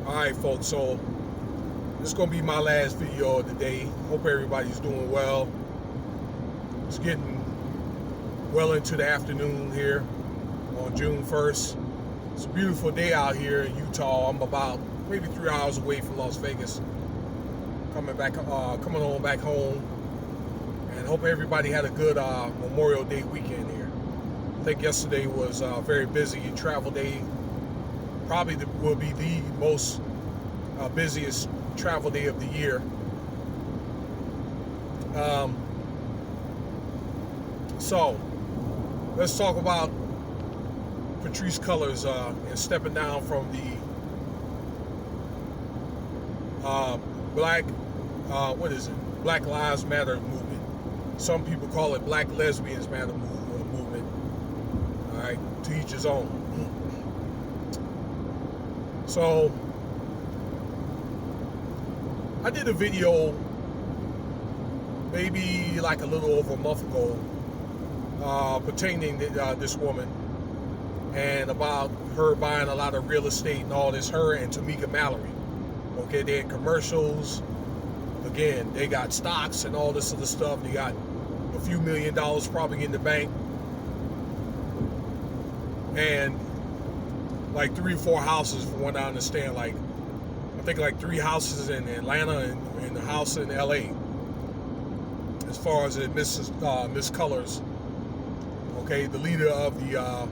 Alright folks, so this is going to be my last video of the day. Hope everybody's doing well. It's getting well into the afternoon here on June 1st. It's a beautiful day out here in Utah. I'm about maybe 3 hours away from Las Vegas. Coming on back home. And hope everybody had a good Memorial Day weekend here. I think yesterday was a very busy travel day. Probably will be the most busiest travel day of the year. So let's talk about Pattrice Collours and stepping down from the Black Lives Matter movement. Some people call it Black Lesbians Matter movement. All right, to each his own. So I did a video maybe like a little over a month ago pertaining to this woman and about her buying a lot of real estate and all this, her and Tamika Mallory. Okay, they're in commercials. Again, they got stocks and all this other stuff. They got a few $1 million probably in the bank. And like 3 or 4 houses from what I understand, like I think like 3 houses in Atlanta and a house in LA. As far as Miss Collours, okay, the leader of the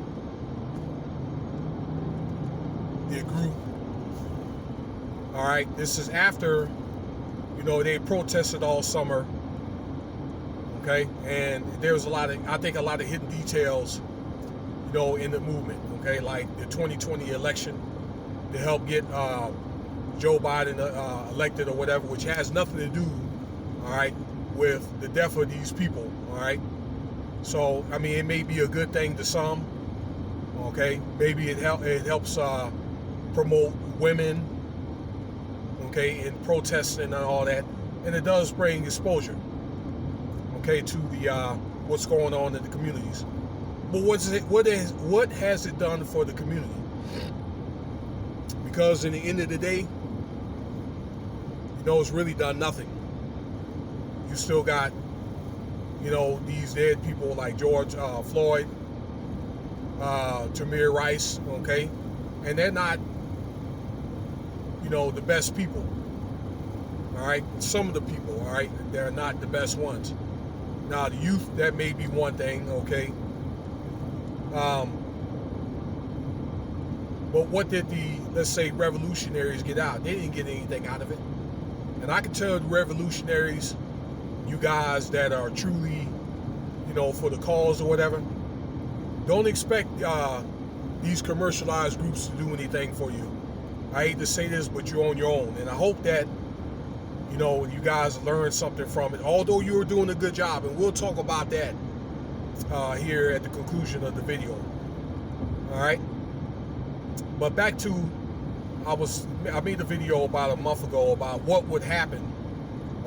group. All right, this is after, they protested all summer. Okay, and there's I think a lot of hidden details, in the movement. Okay, like the 2020 election to help get Joe Biden elected or whatever, which has nothing to do, all right, with the death of these people. All right, so I mean, it may be a good thing to some. Okay, maybe it helps promote women. Okay, in protesting and all that, and it does bring exposure. Okay, to the what's going on in the communities. But what has it done for the community? Because in the end of the day, it's really done nothing. You still got, these dead people like George Floyd, Tamir Rice, okay? And they're not, the best people, all right? Some of the people, all right? They're not the best ones. Now, the youth, that may be one thing, okay? But what did let's say, revolutionaries get out? They didn't get anything out of it. And I can tell the revolutionaries, you guys that are truly, for the cause or whatever, don't expect these commercialized groups to do anything for you. I hate to say this, but you're on your own. And I hope that, you guys learned something from it, although you were doing a good job. And we'll talk about that here at the conclusion of the video. All right, but back to I made a video about a month ago about what would happen,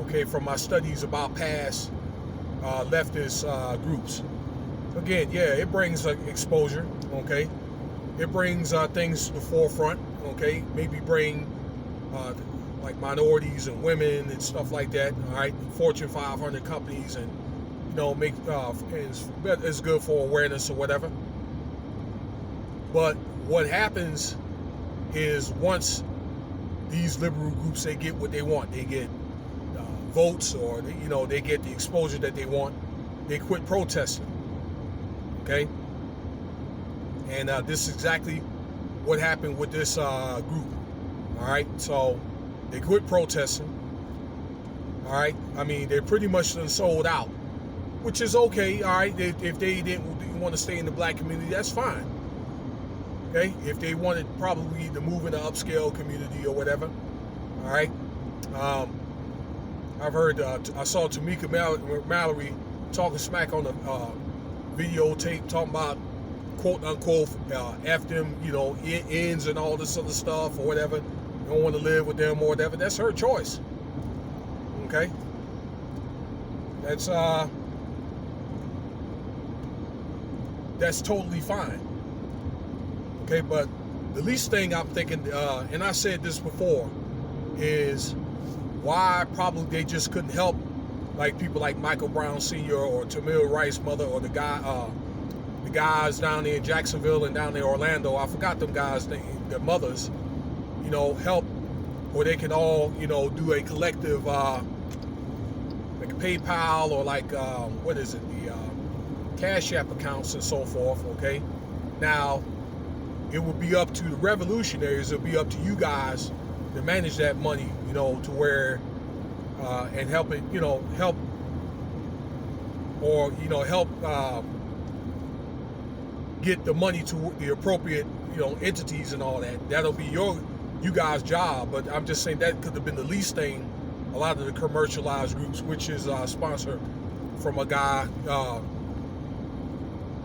okay, from my studies about past leftist groups. Again, yeah, it brings exposure, okay, it brings things to the forefront, okay, maybe bring like minorities and women and stuff like that, all right, Fortune 500 companies, and make it's good for awareness or whatever. But what happens is once these liberal groups, they get what they want, they get votes, or they get the exposure that they want, they quit protesting. Okay, and this is exactly what happened with this group. All right, so they quit protesting. All right, I mean, they're pretty much sold out, which is okay. All right, if they didn't want to stay in the black community, that's fine. Okay, if they wanted probably to move in the upscale community or whatever. All right, I've heard, I saw Tamika Mallory talking smack on the videotape, talking about quote unquote F them, ends and all this other stuff or whatever. You don't want to live with them or whatever. That's her choice. Okay, that's totally fine. Okay, but the least thing I'm thinking, and I said this before, is why probably they just couldn't help like people like Michael Brown Sr. or Tamir Rice's mother, or the guys down there in Jacksonville and down there in Orlando. I forgot them guys, their mothers, help, or they can all, do a collective, like a PayPal or like, what is it, the Cash App accounts and so forth, okay? Now, it would be up to the revolutionaries, it would be up to you guys to manage that money, to where, and help it, help, or, help get the money to the appropriate, entities and all that. That'll be you guys' job. But I'm just saying that could have been the least thing. A lot of the commercialized groups, which is sponsored from a guy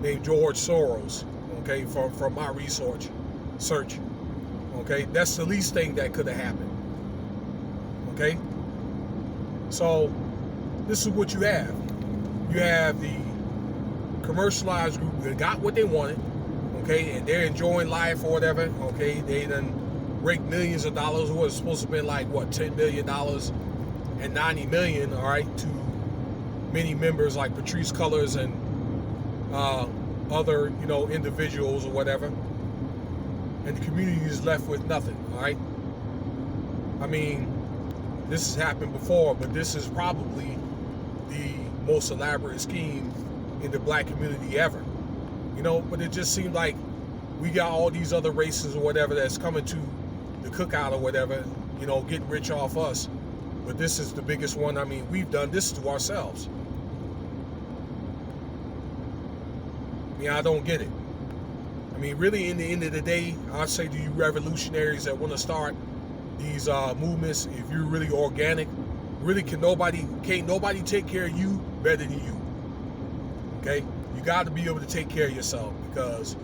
named George Soros, okay, from my search, okay, that's the least thing that could have happened, okay. So this is what you have. You have the commercialized group that got what they wanted, okay, and they're enjoying life or whatever, okay. They done raked millions of dollars. It was supposed to have been like what, $10 million and $90 million, all right, to many members like Pattrice Collours and other, individuals or whatever, and the community is left with nothing, all right. I mean, this has happened before, but this is probably the most elaborate scheme in the black community ever, but it just seemed like we got all these other races or whatever that's coming to the cookout or whatever, getting rich off us. But this is the biggest one. I mean, we've done this to ourselves. I mean, I don't get it. I mean, really, in the end of the day, I say to you revolutionaries that want to start these movements, if you're really organic, really can't nobody take care of you better than you. Okay? You got to be able to take care of yourself, because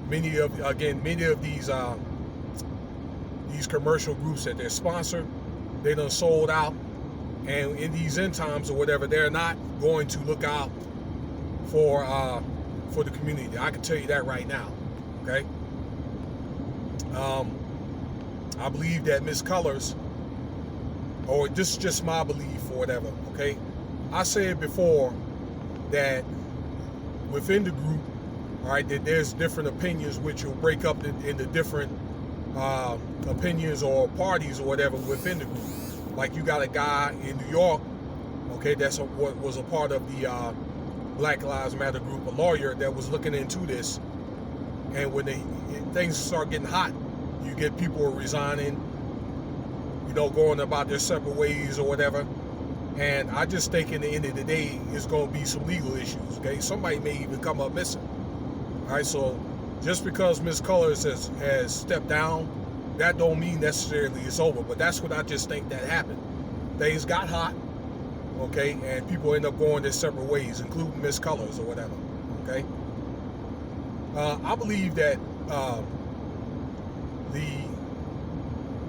many of these commercial groups that they're sponsored, they done sold out, and in these end times or whatever, they're not going to look out for the community. I can tell you that right now. Okay. I believe that Ms. Collours, or this is just my belief or whatever. Okay. I said before that within the group, all right, that there's different opinions which will break up into different opinions or parties or whatever within the group. Like you got a guy in New York, okay, what was a part of the Black Lives Matter group, a lawyer that was looking into this. And when things start getting hot, you get people resigning, going about their separate ways or whatever. And I just think in the end of the day, it's going to be some legal issues. Okay, somebody may even come up missing. All right, so just because Ms. Collours has stepped down, that don't mean necessarily it's over. But that's what I just think that happened. Things got hot, okay, and people end up going their separate ways, including Ms. Collours or whatever. Okay, I believe that the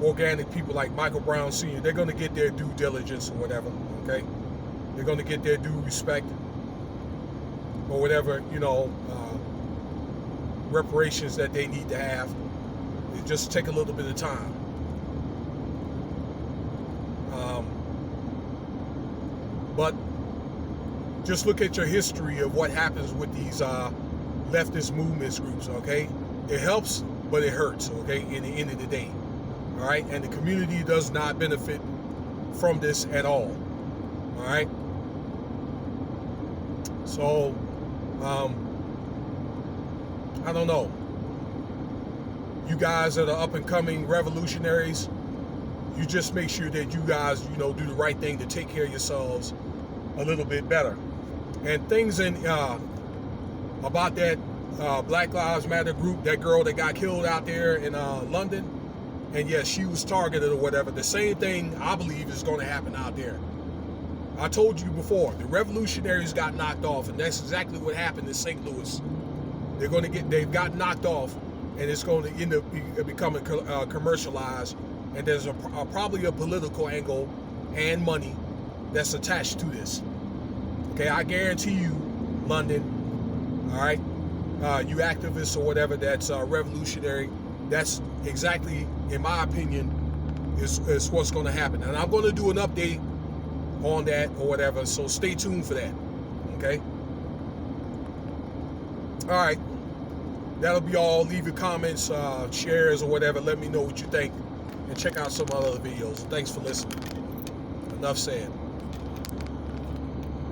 organic people like Michael Brown Sr., they're going to get their due diligence or whatever. Okay, they're going to get their due respect or whatever, reparations that they need to have. It just take a little bit of time. But just look at your history of what happens with these leftist movements groups, okay? It helps, but it hurts, okay, in the end of the day. All right, and the community does not benefit from this at all. All right. So, I don't know. You guys that are up and coming revolutionaries, you just make sure that you guys, do the right thing to take care of yourselves a little bit better. And things about that Black Lives Matter group, that girl that got killed out there in London, and yes, she was targeted or whatever. The same thing I believe is going to happen out there. I told you before, the revolutionaries got knocked off, and that's exactly what happened in St. Louis. They've got knocked off, and it's going to end up becoming commercialized, and there's probably a political angle and money that's attached to this. Okay, I guarantee you, London, all right, you activists or whatever that's revolutionary, that's exactly, in my opinion, is what's going to happen. And I'm going to do an update on that or whatever, so stay tuned for that. Okay? All right. That'll be all. Leave your comments, shares, or whatever. Let me know what you think. And check out some other videos. Thanks for listening. Enough said.